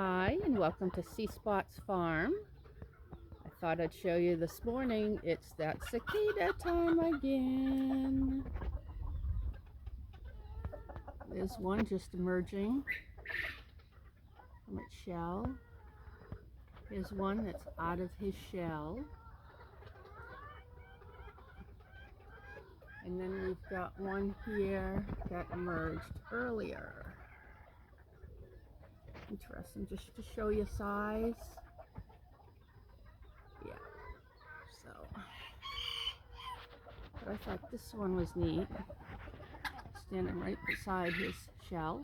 Hi, and welcome to Sea Spot's farm. I thought I'd show you this morning. It's that cicada time again. There's one just emerging from its shell. Here's one that's out of his shell. And then we've got one here that emerged earlier. Interesting, just to show you size. Yeah, so, but I thought this one was neat, standing right beside his shell.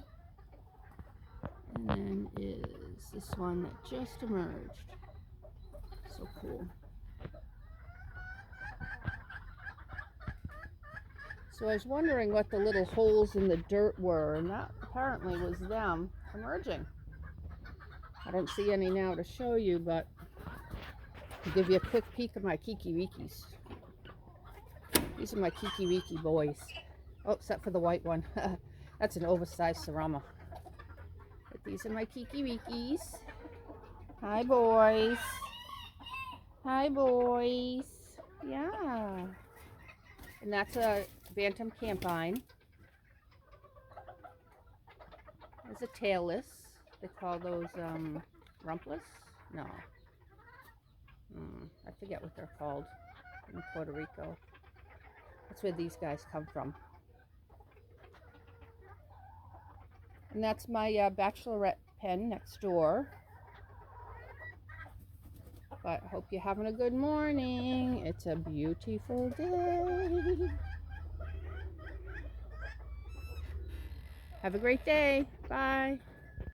And then is this one that just emerged. So cool. So I was wondering what the little holes in the dirt were, and that apparently was them emerging. I don't see any now to show you, but I'll give you a quick peek of my Kikirikis. These are my Kikiriki boys. Oh, except for the white one. That's an oversized Sarama. But these are my Kikirikis. Hi, boys. Hi, boys. Yeah. And that's a bantam campine. There's a tailless. They call those rumpless? No. I forget what they're called in Puerto Rico. That's where these guys come from. And that's my bachelorette pen next door. But I hope you're having a good morning. It's a beautiful day. Have a great day. Bye.